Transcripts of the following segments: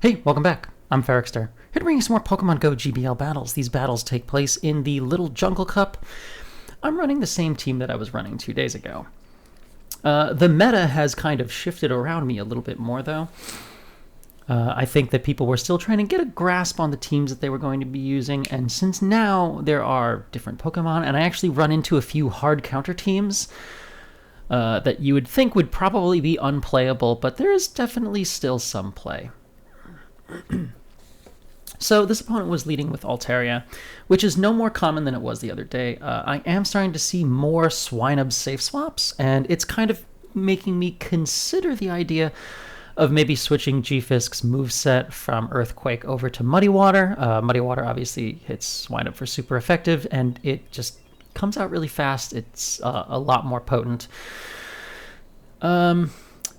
Hey, welcome back. I'm Ferrikster, here to bring you some more Pokemon Go GBL battles. These battles take place in the Little Jungle Cup. I'm running the same team that I was running 2 days ago. The meta has kind of shifted around me a little bit more, though. I think that people were still trying to get a grasp on the teams that they were going to be using, and since now there are different Pokemon, and I actually run into a few hard counter teams that you would think would probably be unplayable, but there is definitely still some play. So this opponent was leading with Altaria, which is no more common than it was the other day. I am starting to see more Swinub safe swaps, and it's kind of making me consider the idea of maybe switching G-Fisk's moveset from Earthquake over to Muddy Water. Muddy Water obviously hits Swinub for super effective, and it just comes out really fast. It's a lot more potent.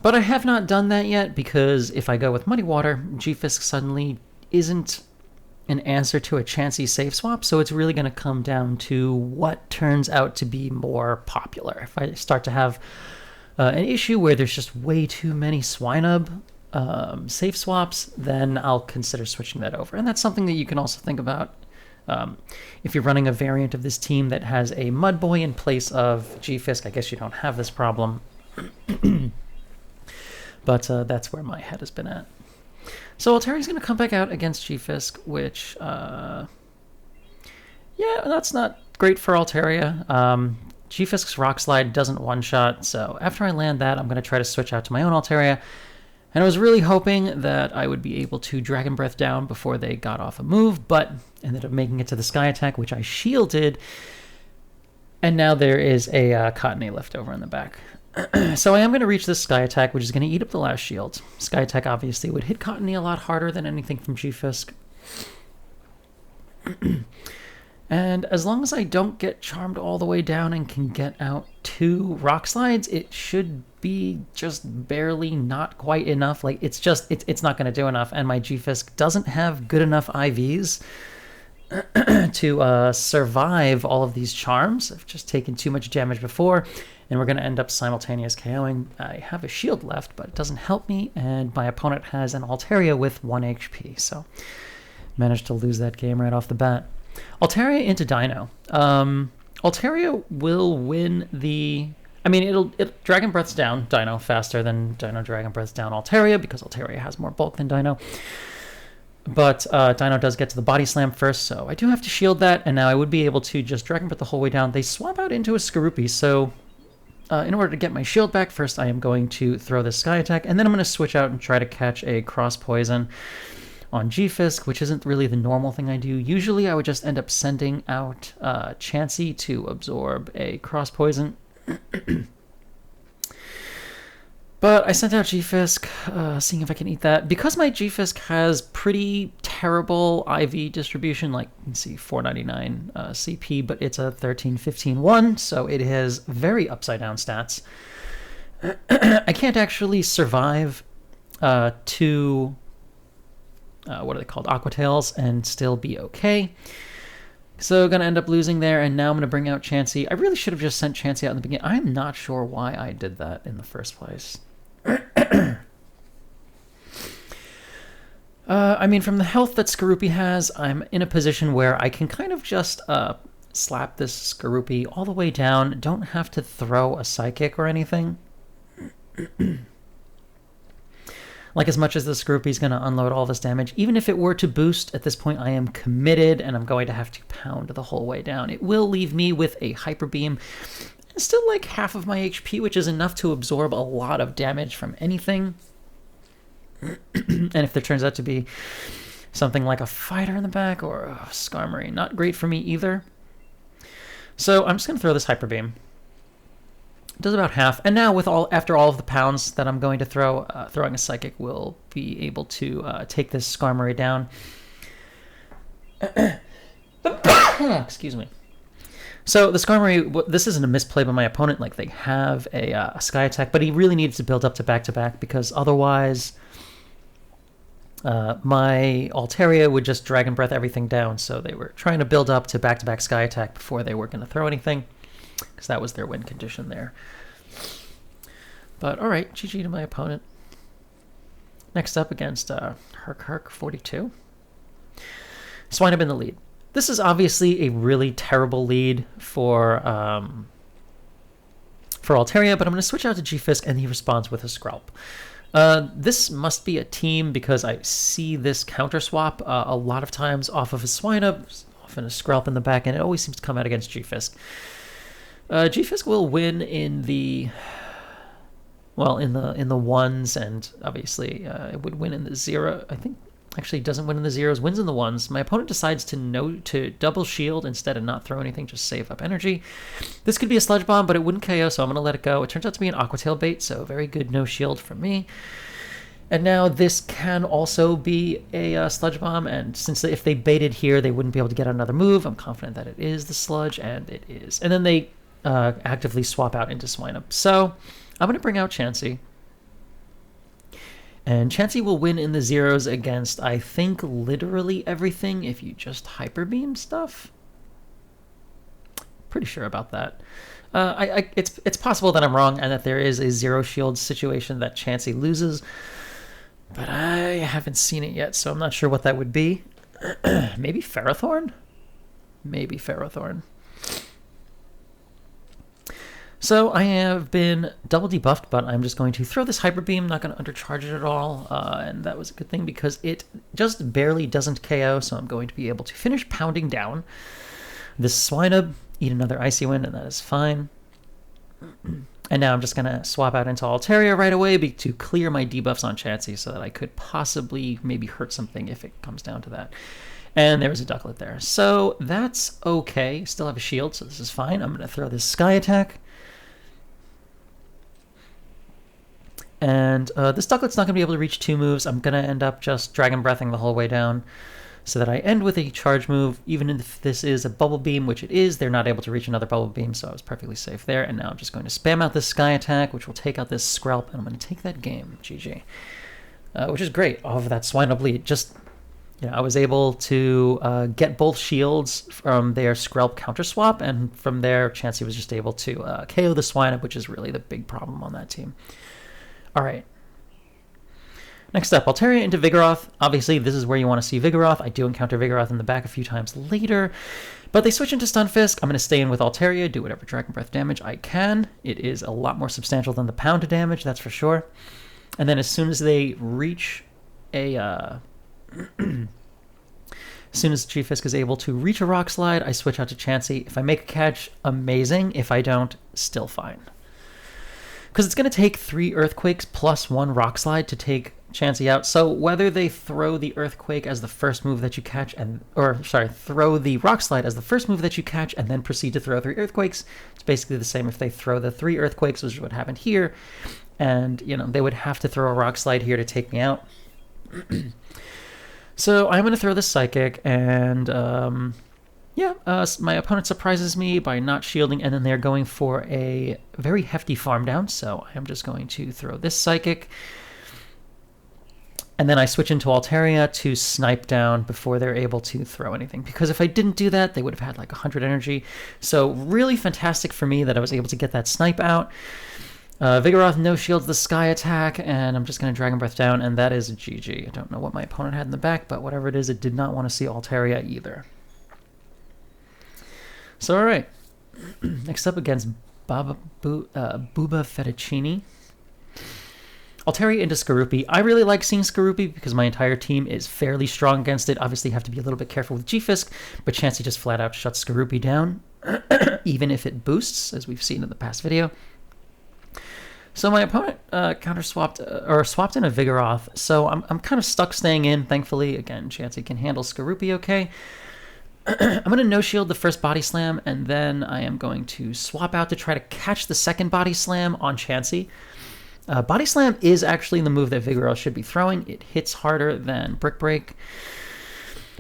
But I have not done that yet, because if I go with Muddy Water, G-Fisk suddenly isn't an answer to a Chansey safe swap, so it's really going to come down to what turns out to be more popular. If I start to have an issue where there's just way too many Swinub safe swaps, then I'll consider switching that over. And that's something that you can also think about if you're running a variant of this team that has a Mudboy in place of G-Fisk. I guess you don't have this problem. But that's where my head has been at. So Altaria's going to come back out against G-Fisk, which, yeah, that's not great for Altaria. G-Fisk's Rock Slide doesn't one-shot, so after I land that, I'm going to try to switch out to my own Altaria. And I was really hoping that I would be able to Dragon Breath down before they got off a move, but ended up making it to the Sky Attack, which I shielded. And now there is a Cottonee left over in the back. So I am going to reach this Sky Attack, which is going to eat up the last shield. Sky Attack obviously would hit Cottonee a lot harder than anything from G-Fisk. And as long as I don't get charmed all the way down and can get out 2 Rock Slides, it should be just barely not quite enough. Like, it's not going to do enough, and my G-Fisk doesn't have good enough IVs to survive all of these charms. I've just taken too much damage before, and we're going to end up simultaneous KOing. I have a shield left, but it doesn't help me, and my opponent has an Altaria with 1 HP, so managed to lose that game right off the bat. Altaria into Dino. Altaria will win the... I mean, it'll Dragon Breath's down Dino faster than Dino Dragon Breath's down Altaria, because Altaria has more bulk than Dino. But Dino does get to the Body Slam first, so I do have to shield that, and now I would be able to just Dragon Breath the whole way down. They swap out into a Skarupi, so in order to get my shield back, first I am going to throw this Sky Attack, and then I'm going to switch out and try to catch a Cross Poison on G-Fisk, which isn't really the normal thing I do. Usually I would just end up sending out Chansey to absorb a Cross Poison. But I sent out G-Fisk, seeing if I can eat that. Because my G-Fisk has pretty terrible IV distribution, like, you can see 499 CP, but it's a 13-15-1, so it has very upside-down stats. I can't actually survive 2, what are they called, Aqua Tails, and still be okay. So going to end up losing there, and now I'm going to bring out Chansey. I really should have just sent Chansey out in the beginning. I'm not sure why I did that in the first place. I mean, from the health that Skarupi has, I'm in a position where I can kind of just slap this Skarupi all the way down. Don't have to throw a Psychic or anything. Like, as much as the Skarupi is going to unload all this damage, even if it were to boost, at this point I am committed, and I'm going to have to pound the whole way down. It will leave me with a Hyper Beam. Still like half of my HP, which is enough to absorb a lot of damage from anything. And if there turns out to be something like a fighter in the back or a Skarmory, not great for me either. So I'm just going to throw this Hyper Beam. It does about half. And now, after all of the pounds that I'm going to throw, throwing a Psychic will be able to take this Skarmory down. Excuse me. So the Skarmory, this isn't a misplay by my opponent. Like, they have a Sky Attack, but he really needs to build up to back-to-back, because otherwise my Altaria would just Dragon Breath everything down. So they were trying to build up to back-to-back Sky Attack before they were going to throw anything, because that was their win condition there. But all right, GG to my opponent. Next up against Herc 42. Swinub in the lead. This is obviously a really terrible lead for Altaria, but I'm going to switch out to G-Fisk, and he responds with a Skrelp. This must be a team because I see this counter swap a lot of times off of a Swinub, often a Skrelp in the back, and it always seems to come out against G-Fisk. G-Fisk will win in the ones, and obviously it would win in the zero. I think actually it doesn't win in the zeros, wins in the ones. My opponent decides to double shield instead of not throw anything, just save up energy. This could be a Sludge Bomb, but it wouldn't KO, so I'm going to let it go. It turns out to be an Aqua Tail bait, so very good no shield from me. And now this can also be a Sludge Bomb, and since if they baited here, they wouldn't be able to get another move. I'm confident that it is the Sludge, and it is. And then they actively swap out into Swinub. So I'm going to bring out Chansey. And Chansey will win in the zeros against, I think, literally everything if you just Hyper Beam stuff. Pretty sure about that. It's possible that I'm wrong and that there is a zero shield situation that Chansey loses, but I haven't seen it yet, so I'm not sure what that would be. Maybe Ferrothorn? Maybe Ferrothorn. So I have been double debuffed, but I'm just going to throw this Hyper Beam, not going to undercharge it at all, and that was a good thing because it just barely doesn't KO, so I'm going to be able to finish pounding down this Swinub, eat another Icy Wind, and that is fine. And now I'm just going to swap out into Altaria right away to clear my debuffs on Chansey so that I could possibly maybe hurt something if it comes down to that. And there was a Ducklett there. So that's okay. Still have a shield, so this is fine. I'm going to throw this Sky Attack. And this Ducklett's not going to be able to reach 2 moves. I'm going to end up just Dragon Breathing the whole way down so that I end with a charge move. Even if this is a Bubble Beam, which it is, they're not able to reach another Bubble Beam, so I was perfectly safe there. And now I'm just going to spam out this Sky Attack, which will take out this Skrelp, and I'm going to take that game. GG. Which is great off of that Swinub lead. Just, I was able to get both shields from their Skrelp counter swap, and from there, Chansey was just able to KO the Swinub, which is really the big problem on that team. All right. Next up, Altaria into Vigoroth. Obviously, this is where you want to see Vigoroth. I do encounter Vigoroth in the back a few times later, but they switch into Stunfisk. I'm going to stay in with Altaria, do whatever Dragon Breath damage I can. It is a lot more substantial than the pound damage, that's for sure. And then as soon as they reach a... as soon as G-Fisk is able to reach a Rock Slide, I switch out to Chansey. If I make a catch, amazing. If I don't, still fine. Because it's going to take 3 Earthquakes plus 1 Rock Slide to take Chansey out. So whether they throw the Earthquake as the first move that you catch, throw the Rock Slide as the first move that you catch, and then proceed to throw 3 Earthquakes, it's basically the same if they throw the 3 Earthquakes, which is what happened here. And, they would have to throw a Rock Slide here to take me out. So I'm going to throw the Psychic, and... my opponent surprises me by not shielding, and then they're going for a very hefty farm down, so I'm just going to throw this Psychic. And then I switch into Altaria to snipe down before they're able to throw anything. Because if I didn't do that, they would have had like 100 energy. So really fantastic for me that I was able to get that snipe out. Vigoroth no shields the Sky Attack, and I'm just going to Dragon Breath down, and that is a GG. I don't know what my opponent had in the back, but whatever it is, it did not want to see Altaria either. So, all right. Next up against Buba Fettuccini. Altaria into Skarupi. I really like seeing Skarupi because my entire team is fairly strong against it. Obviously, you have to be a little bit careful with G-Fisk, but Chansey just flat out shuts Skarupi down, even if it boosts, as we've seen in the past video. So my opponent swapped in a Vigoroth, so I'm kind of stuck staying in. Thankfully, again, Chansey can handle Skarupi okay. I'm going to no-shield the first Body Slam, and then I am going to swap out to try to catch the second Body Slam on Chansey. Body Slam is actually the move that Vigoroth should be throwing. It hits harder than Brick Break.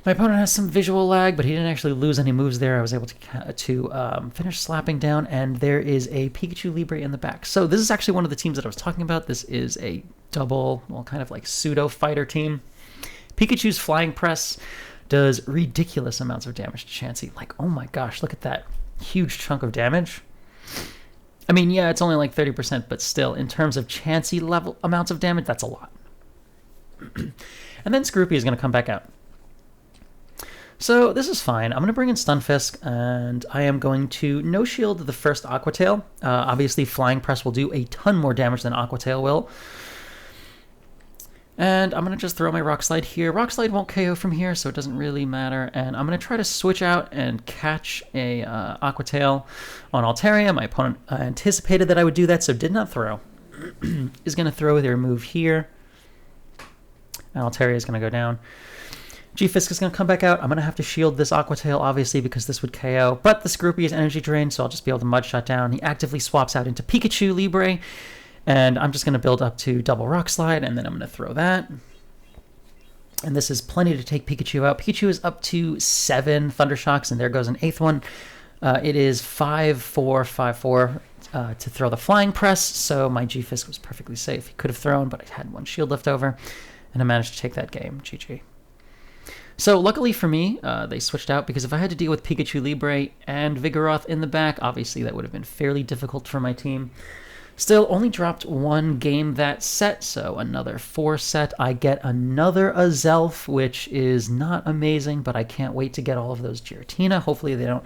My opponent has some visual lag, but he didn't actually lose any moves there. I was able to finish slapping down, and there is a Pikachu Libre in the back. So this is actually one of the teams that I was talking about. This is a double, kind of like pseudo-fighter team. Pikachu's Flying Press does ridiculous amounts of damage to Chansey. Like, oh my gosh, look at that huge chunk of damage. I mean, yeah, it's only like 30%, but still, in terms of Chansey level amounts of damage, that's a lot. And then Skarupi is going to come back out. So this is fine. I'm going to bring in Stunfisk, and I am going to no-shield the first Aqua Tail. Obviously, Flying Press will do a ton more damage than Aqua Tail will. And I'm going to just throw my Rock Slide here. Rock Slide won't KO from here, so it doesn't really matter. And I'm going to try to switch out and catch a Aqua Tail on Altaria. My opponent anticipated that I would do that, so did not throw. Is going to throw their move here. And Altaria is going to go down. G-Fisk is going to come back out. I'm going to have to shield this Aqua Tail, obviously, because this would KO. But the Skarupi is energy drained, so I'll just be able to Mud Shot down. He actively swaps out into Pikachu Libre. And I'm just going to build up to double Rock Slide, and then I'm going to throw that. And this is plenty to take Pikachu out. Pikachu is up to 7 Thunder Shocks, and there goes an 8th one. It is 5-4, 5-4 to throw the Flying Press, so my G-Fisk was perfectly safe. He could have thrown, but I had 1 shield left over, and I managed to take that game. GG. So luckily for me, they switched out, because if I had to deal with Pikachu Libre and Vigoroth in the back, obviously that would have been fairly difficult for my team. Still, only dropped 1 game that set, so another 4 set. I get another Azelf, which is not amazing, but I can't wait to get all of those Giratina. Hopefully they don't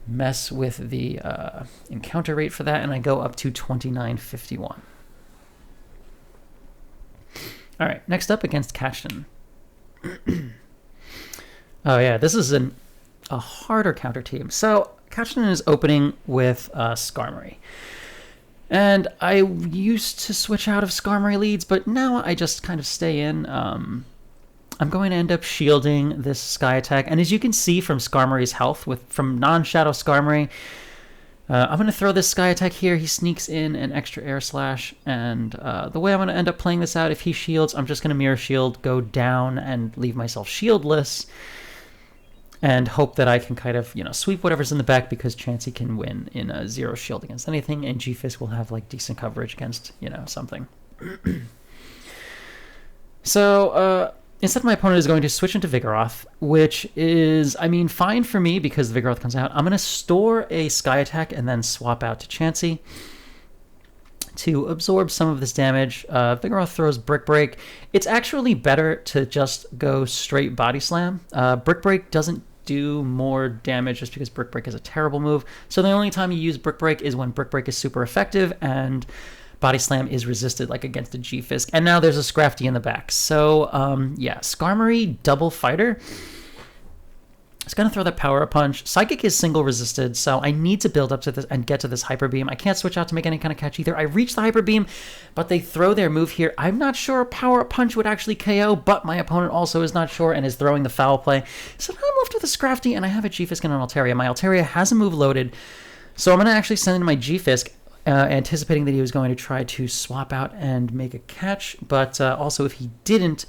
mess with the encounter rate for that, and I go up to 2951. All right, next up against Cashton. Oh yeah, this is a harder counter team. So Cashton is opening with Skarmory. And I used to switch out of Skarmory leads, but now I just kind of stay in. I'm going to end up shielding this Sky Attack. And as you can see from Skarmory's health, from non-Shadow Skarmory, I'm going to throw this Sky Attack here. He sneaks in an extra Air Slash. And the way I'm going to end up playing this out, if he shields, I'm just going to Mirror Shield, go down, and leave myself shieldless. And hope that I can kind of, sweep whatever's in the back, because Chansey can win in a 0 shield against anything, and G-Fisk will have, decent coverage against, something. So, instead my opponent is going to switch into Vigoroth, which is, fine for me, because the Vigoroth comes out. I'm going to store a Sky Attack and then swap out to Chansey to absorb some of this damage. Vigoroth throws Brick Break. It's actually better to just go straight Body Slam. Brick Break doesn't do more damage just because Brick Break is a terrible move. So the only time you use Brick Break is when Brick Break is super effective and Body Slam is resisted, like against a G-Fisk. And now there's a Scrafty in the back. So, yeah, Skarmory double fighter. It's going to throw that Power Up Punch. Psychic is single resisted, so I need to build up to this and get to this Hyper Beam. I can't switch out to make any kind of catch either. I reach the Hyper Beam, but they throw their move here. I'm not sure a Power Up Punch would actually KO, but my opponent also is not sure and is throwing the Foul Play. So now I'm left with a Scrafty, and I have a G-Fisk and an Altaria. My Altaria has a move loaded, so I'm going to actually send in my G-Fisk, anticipating that he was going to try to swap out and make a catch, but also if he didn't,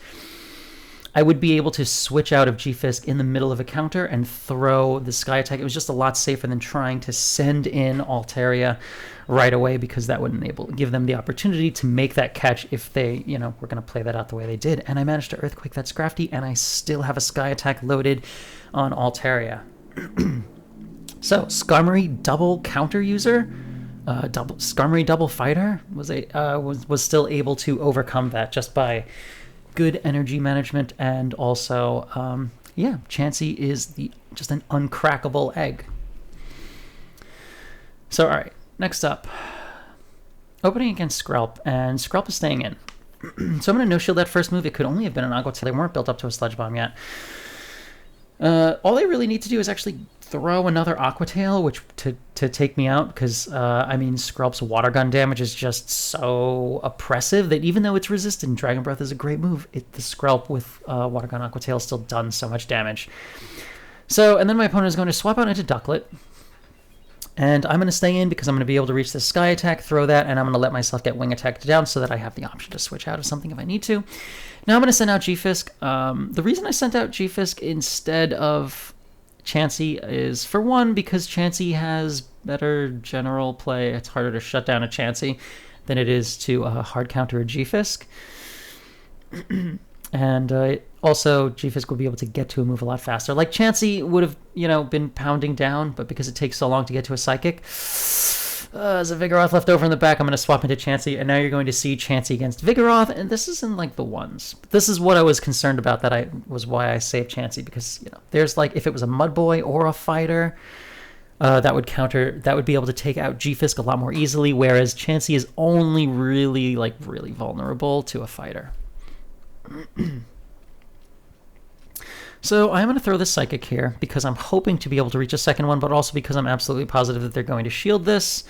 I would be able to switch out of G-Fisk in the middle of a counter and throw the Sky Attack. It was just a lot safer than trying to send in Altaria right away, because that would give them the opportunity to make that catch if they, were going to play that out the way they did. And I managed to Earthquake that Scrafty, and I still have a Sky Attack loaded on Altaria. So, Skarmory double counter user, Skarmory double fighter was still able to overcome that just by good energy management, and also, Chansey is just an uncrackable egg. So, all right, next up, opening against Skrelp, and Skrelp is staying in. So I'm going to no-shield that first move. It could only have been an Aqua Tail. They weren't built up to a Sludge Bomb yet. All they really need to do is actually throw another Aqua Tail, which to take me out, because Skrelp's Water Gun damage is just so oppressive that even though it's resistant, Dragon Breath is a great move. The Skrelp with Water Gun Aqua Tail still done so much damage. So, and then my opponent is going to swap out into Ducklett, and I'm going to stay in because I'm going to be able to reach the Sky Attack, throw that, and I'm going to let myself get Wing Attack down so that I have the option to switch out of something if I need to. Now I'm going to send out G-Fisk. The reason I sent out G-Fisk instead of Chansey is, for one, because Chansey has better general play. It's harder to shut down a Chansey than it is to hard counter a G-Fisk. And also, G-Fisk will be able to get to a move a lot faster. Like, Chansey would have, been pounding down, but because it takes so long to get to a Psychic, There's a Vigoroth left over in the back. I'm going to swap into Chansey, and now you're going to see Chansey against Vigoroth, and this is in, like, the ones. This is what I was concerned about, was why I saved Chansey, because, you know, there's, like, if it was a Mudboy or a fighter, that would be able to take out G-Fisk a lot more easily, whereas Chansey is only really vulnerable to a fighter. So I'm going to throw this Psychic here because I'm hoping to be able to reach a second one, but also because I'm absolutely positive that they're going to shield this.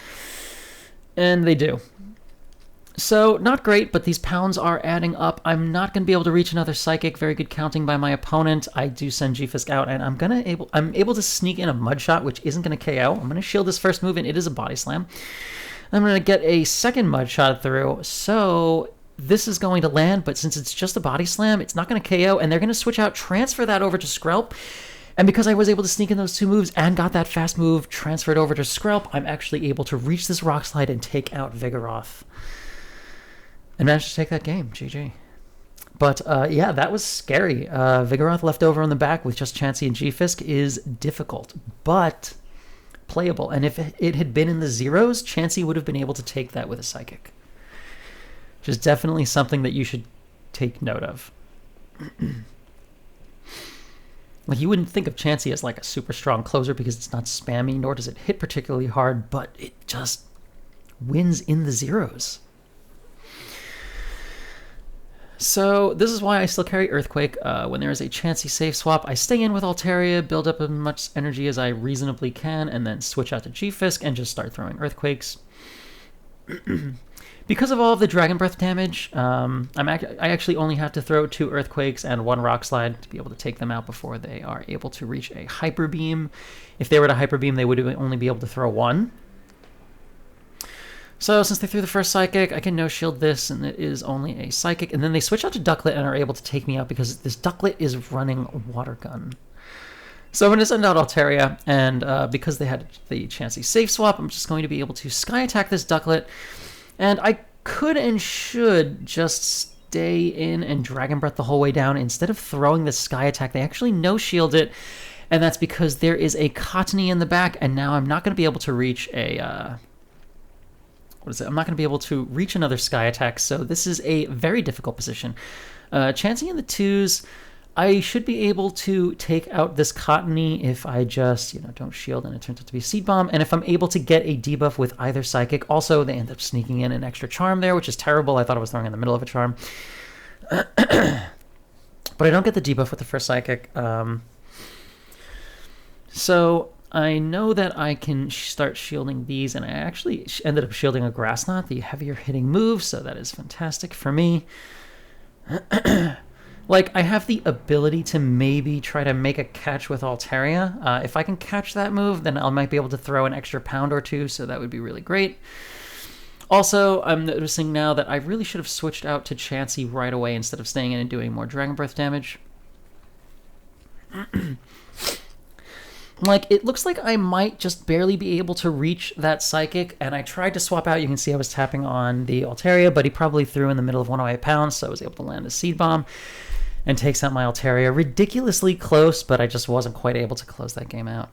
And they do. So not great, but these pounds are adding up. I'm not going to be able to reach another Psychic. Very good counting by my opponent. I do send G-Fisk out, and I'm able to sneak in a Mud Shot, which isn't going to KO. I'm going to shield this first move, and it is a Body Slam. I'm going to get a second Mud Shot through, so this is going to land, but since it's just a Body Slam, it's not going to KO, and they're going to switch out, transfer that over to Skrelp, and because I was able to sneak in those two moves and got that fast move transferred over to Skrelp, I'm actually able to reach this Rock Slide and take out Vigoroth. And managed to take that game. GG. But, yeah, that was scary. Vigoroth left over in the back with just Chansey and G-Fisk is difficult, but playable. And if it had been in the zeros, Chansey would have been able to take that with a Psychic. Which is definitely something that you should take note of. Like, you wouldn't think of Chansey as like a super strong closer because it's not spammy, nor does it hit particularly hard, but it just wins in the zeros. So this is why I still carry Earthquake. When there is a Chansey safe swap, I stay in with Altaria, build up as much energy as I reasonably can, and then switch out to G-Fisk and just start throwing Earthquakes. Because of all of the Dragon Breath damage, I actually only have to throw 2 Earthquakes and 1 Rock Slide to be able to take them out before they are able to reach a Hyper Beam. If they were to Hyper Beam, they would only be able to throw 1. So since they threw the first Psychic, I can no-shield this, and it is only a Psychic. And then they switch out to Ducklett and are able to take me out because this Ducklett is running Water Gun. So I'm going to send out Altaria, and because they had the Chansey safe swap, I'm just going to be able to Sky Attack this Ducklett. And I could and should just stay in and Dragon Breath the whole way down. Instead of throwing the Sky Attack, they actually no-shield it, and that's because there is a Cottony in the back, and now I'm not going to be able to reach a... I'm not going to be able to reach another Sky Attack, so this is a very difficult position. Chansey in the 2s, I should be able to take out this Cottony if I just, don't shield and it turns out to be Seed Bomb. And if I'm able to get a debuff with either Psychic, also they end up sneaking in an extra Charm there, which is terrible. I thought I was throwing in the middle of a Charm. But I don't get the debuff with the first Psychic. So I know that I can start shielding these, and I actually ended up shielding a Grass Knot, the heavier hitting move, so that is fantastic for me. Like, I have the ability to maybe try to make a catch with Altaria. If I can catch that move, then I might be able to throw an extra pound or 2, so that would be really great. Also, I'm noticing now that I really should have switched out to Chansey right away instead of staying in and doing more Dragon Breath damage. Like, it looks like I might just barely be able to reach that Psychic, and I tried to swap out. You can see I was tapping on the Altaria, but he probably threw in the middle of 108 pounds, so I was able to land a Seed Bomb and takes out my Altaria. Ridiculously close, but I just wasn't quite able to close that game out.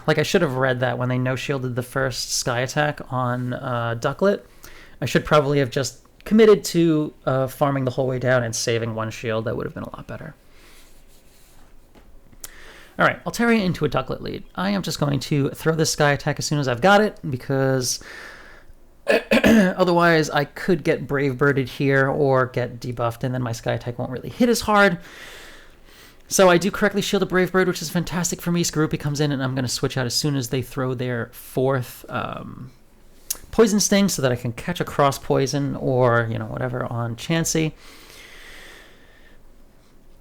Like, I should have read that when they no-shielded the first Sky Attack on Ducklett. I should probably have just committed to farming the whole way down and saving 1 shield. That would have been a lot better. All right, Altaria into a Ducklett lead. I am just going to throw this Sky Attack as soon as I've got it, because otherwise I could get Brave Birded here or get debuffed, and then my Sky Attack won't really hit as hard. So I do correctly shield a Brave Bird, which is fantastic for me. Skarupi comes in, and I'm going to switch out as soon as they throw their 4th Poison Sting so that I can catch a Cross Poison or, whatever on Chansey.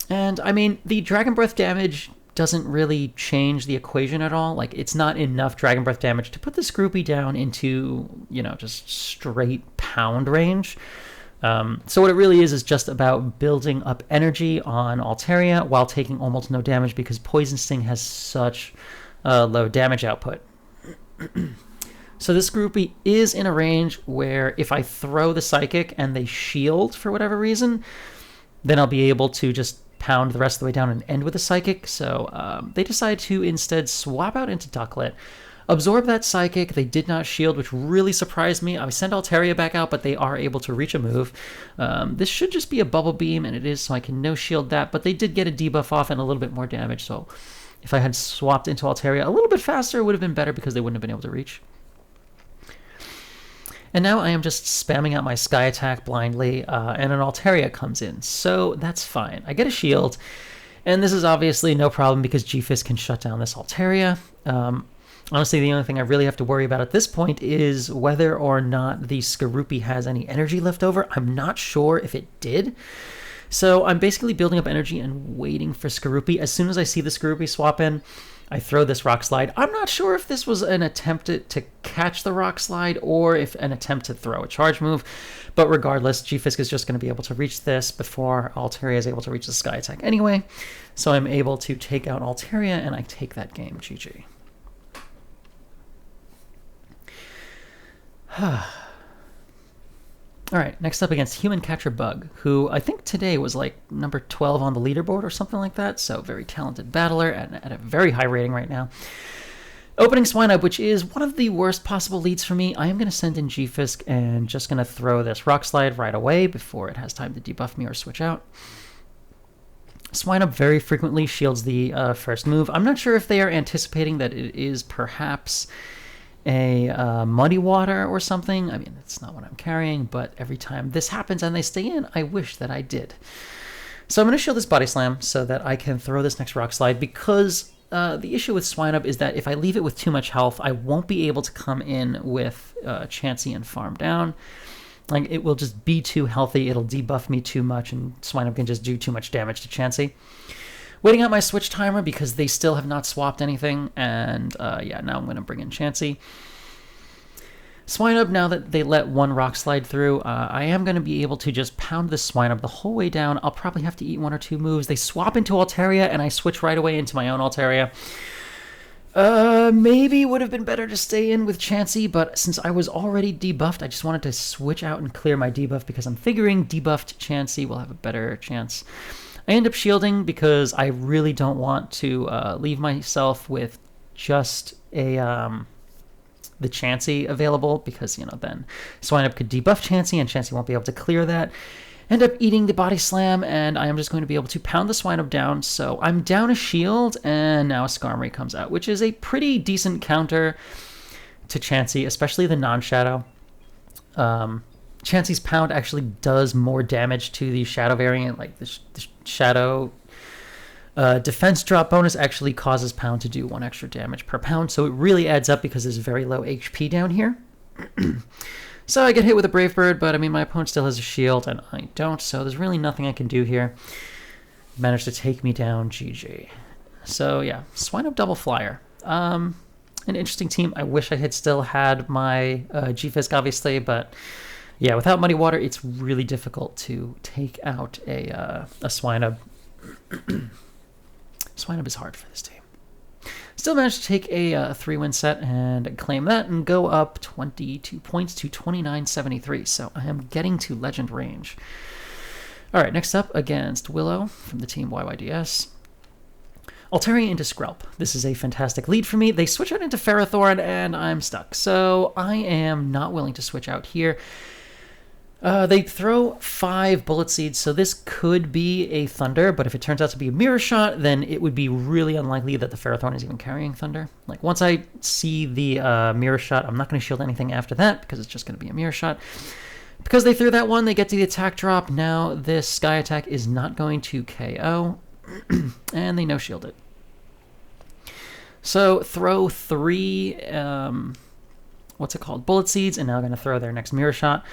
And, I mean, the Dragon Breath damage doesn't really change the equation at all. Like, it's not enough Dragon Breath damage to put the Skarupi down into, just straight pound range. So what it really is just about building up energy on Altaria while taking almost no damage because Poison Sting has such low damage output. So this Skarupi is in a range where if I throw the Psychic and they shield for whatever reason, then I'll be able to just pound the rest of the way down and end with a Psychic. So they decide to instead swap out into Ducklett. Absorb that Psychic. They did not shield, which really surprised me. I sent Altaria back out, but they are able to reach a move. This should just be a Bubble Beam, and it is, so I can no-shield that. But they did get a debuff off and a little bit more damage, so if I had swapped into Altaria a little bit faster, it would have been better because they wouldn't have been able to reach. And now I am just spamming out my Sky Attack blindly, and an Altaria comes in, so that's fine. I get a shield, and this is obviously no problem because G-Fisk can shut down this Altaria. Honestly, the only thing I really have to worry about at this point is whether or not the Skarupi has any energy left over. I'm not sure if it did. So I'm basically building up energy and waiting for Skarupi. As soon as I see the Skarupi swap in, I throw this Rock Slide. I'm not sure if this was an attempt to catch the Rock Slide or if an attempt to throw a charge move. But regardless, G-Fisk is just going to be able to reach this before Altaria is able to reach the Sky Attack anyway. So I'm able to take out Altaria, and I take that game. GG. Alright, next up against Human Catcher Bug, who I think today was like number 12 on the leaderboard or something like that, so very talented battler at a very high rating right now. Opening Swinub, which is one of the worst possible leads for me. I am going to send in G-Fisk and just going to throw this Rock Slide right away before it has time to debuff me or switch out. Swinub very frequently shields the first move. I'm not sure if they are anticipating that it is perhaps a Muddy Water or something. I mean, it's not what I'm carrying, but every time this happens and they stay in, I wish that I did. So I'm going to shield this Body Slam so that I can throw this next Rock Slide, because the issue with Swinub is that if I leave it with too much health, I won't be able to come in with Chansey and farm down. Like, it will just be too healthy, it'll debuff me too much, and Swinub can just do too much damage to Chansey. Waiting out my switch timer because they still have not swapped anything, and yeah, now I'm going to bring in Chansey. Swinub, now that they let one Rock Slide through, I am going to be able to just pound this Swinub the whole way down. I'll probably have to eat one or two moves. They swap into Altaria, and I switch right away into my own Altaria. Maybe would have been better to stay in with Chansey, but since I was already debuffed, I just wanted to switch out and clear my debuff because I'm figuring debuffed Chansey will have a better chance. I end up shielding because I really don't want to leave myself with just a the Chansey available, because, you know, then Swinub could debuff Chansey and Chansey won't be able to clear that. End up eating the Body Slam, and I am just going to be able to pound the Swinub down. So I'm down a shield, and now a Skarmory comes out, which is a pretty decent counter to Chansey, especially the non-shadow. Chansey's pound actually does more damage to the shadow variant. Like the shadow defense drop bonus actually causes pound to do 1 extra damage per pound, so it really adds up because there's very low HP down here. So I get hit with a Brave Bird, but I mean, my opponent still has a shield and I don't, so there's really nothing I can do here. Managed to take me down. GG. So yeah, Swinub double flyer. An interesting team. I wish I had still had my G-Fisk, obviously, but yeah, without Muddy Water, it's really difficult to take out a Swinub. Swinub is hard for this team. Still managed to take a 3-win set and claim that and go up 22 points to 2973. So I am getting to legend range. All right, next up against Willow from the team YYDS. Altaria into Skrelp. This is a fantastic lead for me. They switch out into Ferrothorn and I'm stuck. So I am not willing to switch out here. They throw 5 Bullet Seeds, so this could be a Thunder, but if it turns out to be a Mirror Shot, then it would be really unlikely that the Ferrothorn is even carrying Thunder. Like, once I see the Mirror Shot, I'm not going to shield anything after that, because it's just going to be a Mirror Shot. Because they threw that one, they get to the attack drop. Now this Sky Attack is not going to KO, and they no-shield it. So, throw 3, Bullet Seeds, and now going to throw their next Mirror Shot.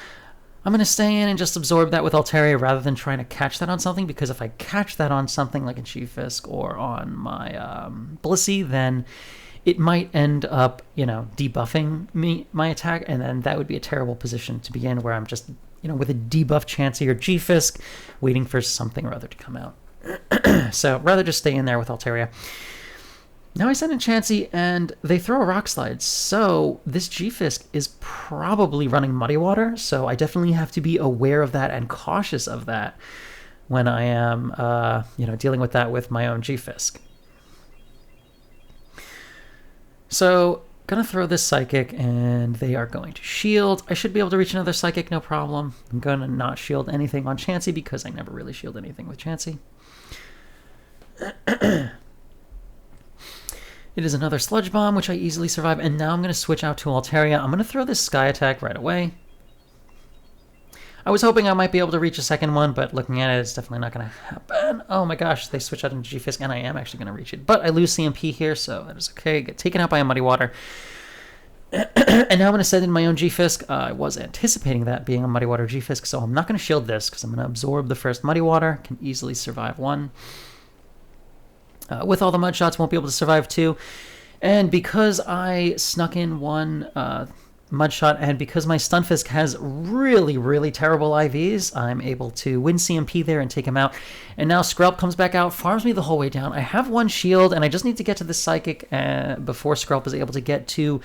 I'm going to stay in and just absorb that with Altaria rather than trying to catch that on something, because if I catch that on something like a G-Fisk or on my Blissey, then it might end up, you know, debuffing my attack, and then that would be a terrible position to be in, where I'm just, you know, with a debuff Chansey or G-Fisk waiting for something or other to come out. So rather just stay in there with Altaria. Now I send in Chansey, and they throw a Rock Slide, so this G-Fisk is probably running Muddy Water, so I definitely have to be aware of that and cautious of that when I am, you know, dealing with that with my own G-Fisk. So Gonna throw this Psychic, and they are going to shield. I should be able to reach another Psychic, no problem. I'm gonna not shield anything on Chansey because I never really shield anything with Chansey. It is another Sludge Bomb, which I easily survive, and now I'm gonna switch out to Altaria. I'm gonna throw this Sky Attack right away. I was hoping I might be able to reach a second one, but looking at it, it's definitely not going to happen. Oh my gosh, they switch out into G-Fisk, and I am actually going to reach it. But I lose CMP here, so that is okay. Get taken out by a Muddy Water. And now I'm going to send in my own G-Fisk. I was anticipating that being a Muddy Water G-Fisk, so I'm not going to shield this, because I'm going to absorb the first Muddy Water. Can easily survive one. With all the Mud Shots, won't be able to survive two. And because I snuck in one... Mud Shot, and because my Stunfisk has really, really terrible IVs, I'm able to win CMP there and take him out. And now Skrelp comes back out, farms me the whole way down. I have one shield, and I just need to get to the Psychic before Skrelp is able to get to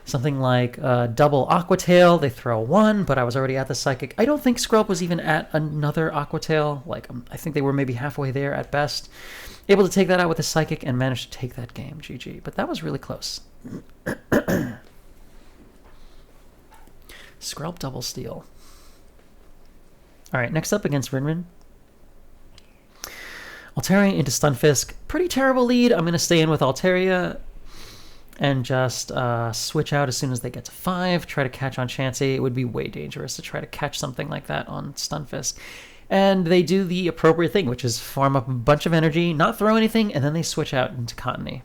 something like double Aqua Tail. They throw one, but I was already at the Psychic. I don't think Skrelp was even at another Aqua Tail. Like, I think they were maybe halfway there at best. Able to take that out with the Psychic and managed to take that game. GG. But that was really close. Skrelp double steal. Alright, next up against Rinrin. Altaria into Stunfisk. Pretty terrible lead. I'm going to stay in with Altaria and just switch out as soon as they get to 5. Try to catch on Chansey. It would be way dangerous to try to catch something like that on Stunfisk. And they do the appropriate thing, which is farm up a bunch of energy, not throw anything, and then they switch out into Cottony.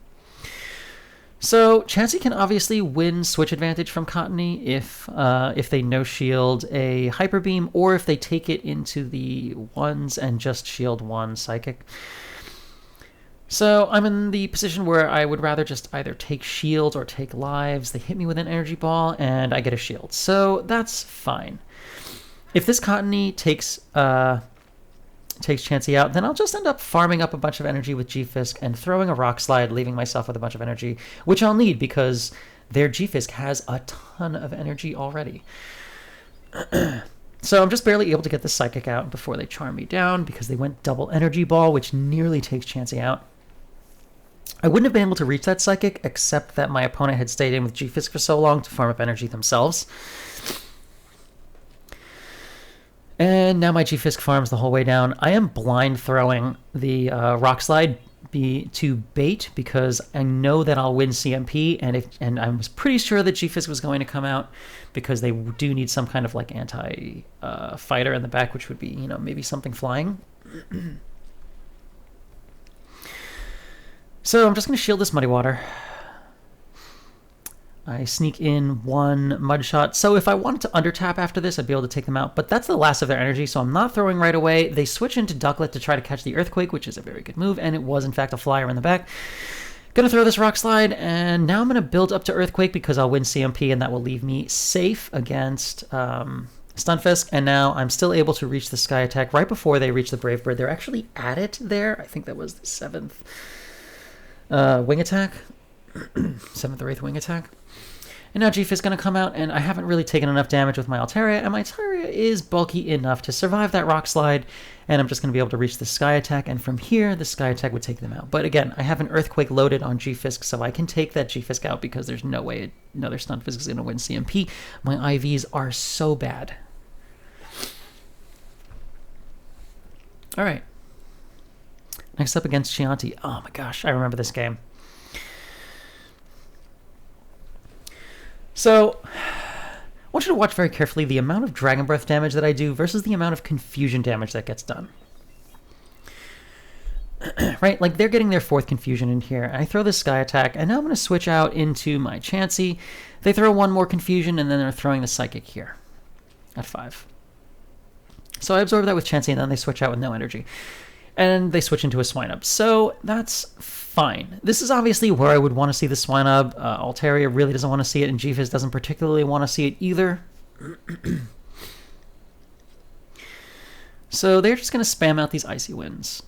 So Chansey can obviously win switch advantage from Cottony if they no-shield a Hyper Beam, or if they take it into the ones and just shield one Psychic. So I'm in the position where I would rather just either take shield or take lives. They hit me with an Energy Ball, and I get a shield. So that's fine. If this Cottony takes Chansey out, then I'll just end up farming up a bunch of energy with G-Fisk and throwing a Rock Slide, leaving myself with a bunch of energy, which I'll need because their G-Fisk has a ton of energy already. So I'm just barely able to get the Psychic out before they charm me down because they went double Energy Ball, which nearly takes Chansey out. I wouldn't have been able to reach that Psychic except that my opponent had stayed in with G-Fisk for so long to farm up energy themselves. And now my G-Fisk farms the whole way down. I am blind throwing the Rock Slide to bait because I know that I'll win CMP, and I was pretty sure that G-Fisk was going to come out because they do need some kind of like anti-fighter in the back, which would be, you know, maybe something flying. So I'm just going to shield this Muddy Water. I sneak in one Mud Shot. So if I wanted to undertap after this, I'd be able to take them out. But that's the last of their energy, so I'm not throwing right away. They switch into Ducklett to try to catch the Earthquake, which is a very good move, and it was, in fact, a flyer in the back. Gonna throw this Rock Slide, and now I'm gonna build up to Earthquake because I'll win CMP, and that will leave me safe against Stunfisk. And now I'm still able to reach the Sky Attack right before they reach the Brave Bird. They're actually at it there. I think that was the 7th Wing Attack. 7th or 8th Wing Attack. And now G-Fisk is going to come out, and I haven't really taken enough damage with my Altaria, and my Altaria is bulky enough to survive that Rock Slide, and I'm just going to be able to reach the Sky Attack, and from here, the Sky Attack would take them out. But again, I have an Earthquake loaded on G-Fisk, so I can take that G-Fisk out because there's no way another Stunfisk is going to win CMP. My IVs are so bad. Alright. Next up against Chianti. Oh my gosh, I remember this game. So, I want you to watch very carefully the amount of Dragon Breath damage that I do versus the amount of Confusion damage that gets done. Right? Like, they're getting their 4th Confusion in here, and I throw this Sky Attack, and now I'm going to switch out into my Chansey. They throw one more Confusion, and then they're throwing the Psychic here at 5. So I absorb that with Chansey, and then they switch out with no energy. And they switch into a Swinub. So that's fine. This is obviously where I would want to see the Swinub. Altaria really doesn't want to see it, and G-Fisk doesn't particularly want to see it either. So they're just going to spam out these Icy Winds.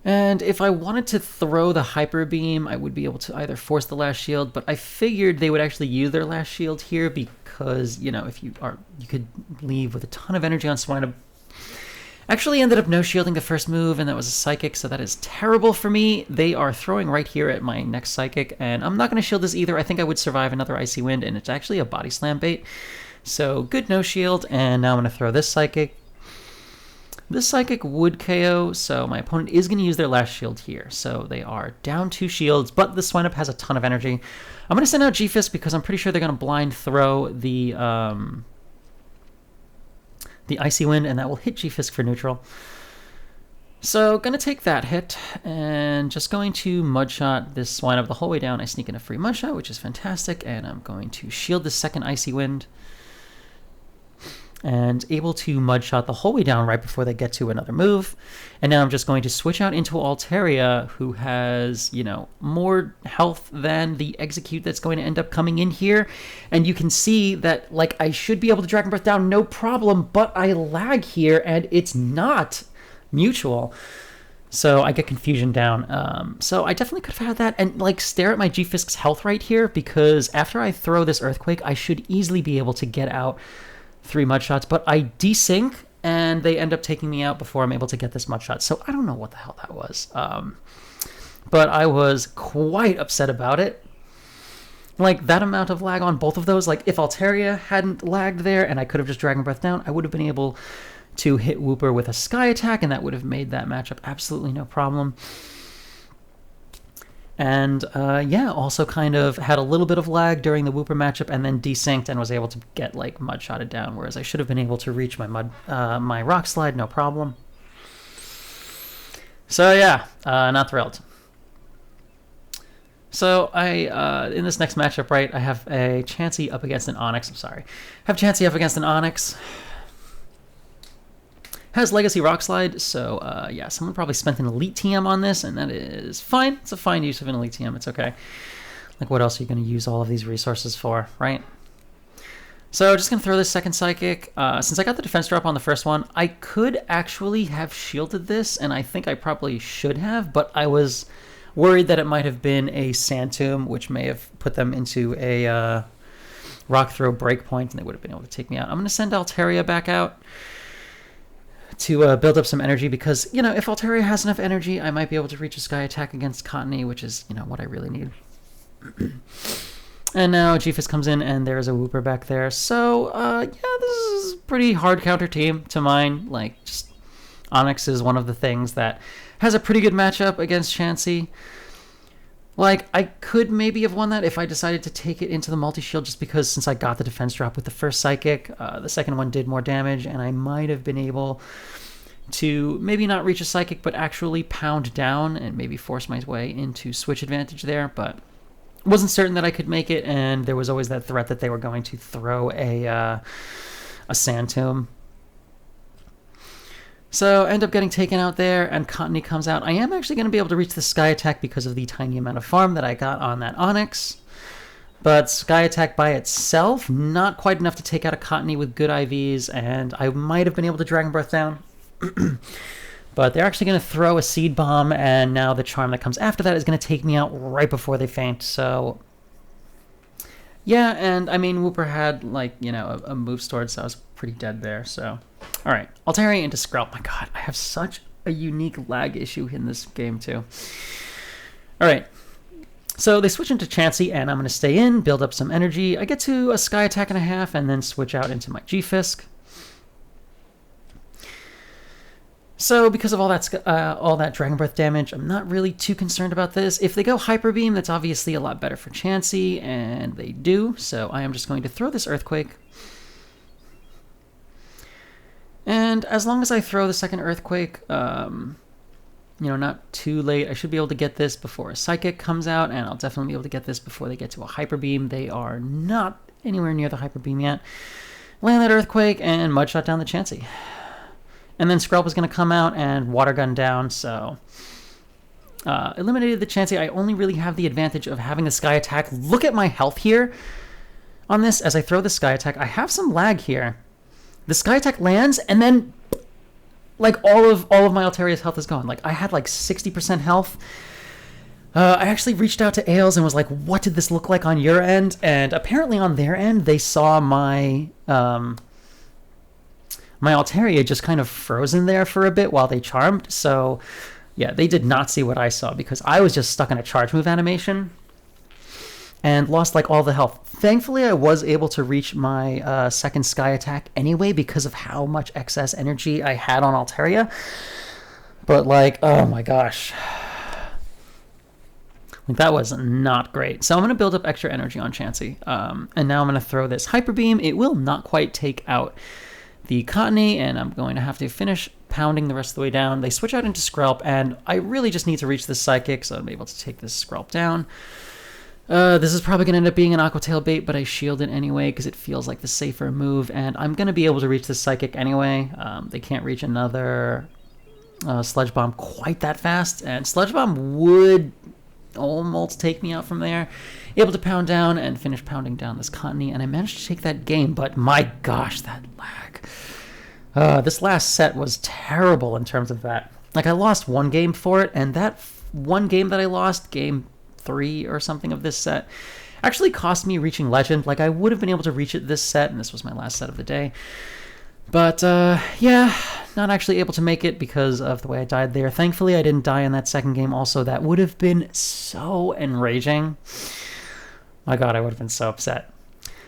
And if I wanted to throw the Hyper Beam, I would be able to either force the last shield, but I figured they would actually use their last shield here because, you know, if you could leave with a ton of energy on Swinub. Actually ended up no-shielding the first move, and that was a Psychic, so that is terrible for me. They are throwing right here at my next Psychic, and I'm not going to shield this either. I think I would survive another Icy Wind, and it's actually a Body Slam bait. So good no-shield, and now I'm going to throw this Psychic. This Psychic would KO, so my opponent is going to use their last shield here. So they are down 2 shields, but the Swinub has a ton of energy. I'm going to send out G-Fisk because I'm pretty sure they're going to blind throw the Icy Wind, and that will hit G-Fisk for neutral. So going to take that hit, and just going to Mudshot this Swinub the whole way down. I sneak in a free Mudshot, which is fantastic, and I'm going to shield the second Icy Wind. And able to Mudshot the whole way down right before they get to another move. And now I'm just going to switch out into Altaria, who has, you know, more health than the Execute that's going to end up coming in here. And you can see that, like, I should be able to Dragon Breath down, no problem, but I lag here, and it's not mutual. So I get Confusion down. So I definitely could have had that, and, like, stare at my G-Fisk's health right here, because after I throw this Earthquake, I should easily be able to get out 3 Mudshots, but I desync, and they end up taking me out before I'm able to get this Mudshot. So I don't know what the hell that was. But I was quite upset about it. Like, that amount of lag on both of those, like, if Altaria hadn't lagged there and I could have just Dragon Breath down, I would have been able to hit Wooper with a Sky Attack, and that would have made that matchup absolutely no problem. And, yeah, also kind of had a little bit of lag during the Wooper matchup, and then desynced and was able to get, like, Mudshotted down, whereas I should have been able to reach my my Rock Slide, no problem. So, yeah, not thrilled. So, in this next matchup, right, I have a Chansey up against an Onyx. I'm sorry. I have Chansey up against an Onyx. Has Legacy Rock Slide, so yeah, someone probably spent an Elite TM on this, and that is fine. It's a fine use of an Elite TM. It's okay. Like, what else are you going to use all of these resources for, right? So just going to throw this second Psychic. Since I got the defense drop on the first one, I could actually have shielded this, and I think I probably should have, but I was worried that it might have been a Sand Tomb, which may have put them into a Rock Throw breakpoint, and they would have been able to take me out. I'm going to send Altaria back out to build up some energy, because, you know, if Altaria has enough energy, I might be able to reach a Sky Attack against Cottony, which is, you know, what I really need. And now G-Fisk comes in, and there's a Wooper back there. So, yeah, this is a pretty hard counter team to mine. Like, just Onyx is one of the things that has a pretty good matchup against Chansey. Like, I could maybe have won that if I decided to take it into the multi-shield, just because since I got the defense drop with the first Psychic, the second one did more damage, and I might have been able to maybe not reach a Psychic, but actually pound down and maybe force my way into switch advantage there, but wasn't certain that I could make it, and there was always that threat that they were going to throw a Sand Tomb. So end up getting taken out there, and Cottony comes out. I am actually going to be able to reach the Sky Attack because of the tiny amount of farm that I got on that Onyx. But Sky Attack by itself, not quite enough to take out a Cottony with good IVs, and I might have been able to Dragon Breath down. But they're actually going to throw a Seed Bomb, and now the charm that comes after that is going to take me out right before they faint. So, yeah, and I mean, Wooper had, like, you know, a move stored, so I was pretty dead there. So, all right, Altaria into Skrelp. My God, I have such a unique lag issue in this game, too. All right. So they switch into Chansey, and I'm going to stay in, build up some energy. I get to a Sky Attack and a half, and then switch out into my G-Fisk. So because of all that Dragon Breath damage, I'm not really too concerned about this. If they go Hyper Beam, that's obviously a lot better for Chansey, and they do. So I am just going to throw this Earthquake. And as long as I throw the second Earthquake, you know, not too late, I should be able to get this before a Psychic comes out, and I'll definitely be able to get this before they get to a Hyper Beam. They are not anywhere near the Hyper Beam yet. Land that Earthquake and Mudshot down the Chansey. And then Skrelp is going to come out and Water Gun down, so eliminated the Chansey. I only really have the advantage of having the Sky Attack. Look at my health here on this as I throw the Sky Attack. I have some lag here. The Sky Attack lands, and then, like, all of my Altaria's health is gone. Like, I had, like, 60% health. I actually reached out to Ailes and was like, what did this look like on your end? And apparently on their end, they saw my my Altaria just kind of frozen there for a bit while they charmed. So yeah, they did not see what I saw because I was just stuck in a charge move animation and lost like all the health. Thankfully, I was able to reach my second Sky attack anyway because of how much excess energy I had on Altaria. But like, oh my gosh. Like, that was not great. So I'm going to build up extra energy on Chansey. And now I'm going to throw this Hyper Beam. It will not quite take out the Cottony, and I'm going to have to finish pounding the rest of the way down. They switch out into Skrelp, and I really just need to reach this Psychic, so I'm able to take this Skrelp down. This is probably going to end up being an Aqua Tail bait, but I shield it anyway because it feels like the safer move, and I'm going to be able to reach this Psychic anyway. They can't reach another Sludge Bomb quite that fast, and Sludge Bomb would almost take me out from there. Able to pound down and finish pounding down this Cottony, and I managed to take that game, but my gosh, that lag. This last set was terrible in terms of that. Like, I lost one game for it, and that one game that I lost, game 3 or something of this set, actually cost me reaching Legend. Like, I would have been able to reach it this set, and this was my last set of the day. But, yeah, not actually able to make it because of the way I died there. Thankfully, I didn't die in that second game also. That would have been so enraging. My god, I would have been so upset.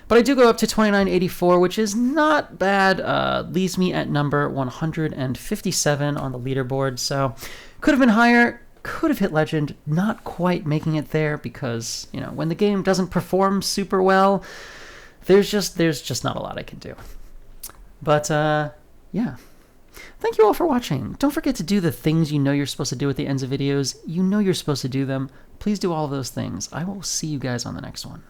But I do go up to 2984, which is not bad. Leaves me at number 157 on the leaderboard. So, could have been higher. Could have hit Legend. Not quite making it there because, you know, when the game doesn't perform super well, there's just not a lot I can do. But, yeah. Thank you all for watching. Don't forget to do the things you know you're supposed to do at the ends of videos. You know you're supposed to do them. Please do all of those things. I will see you guys on the next one.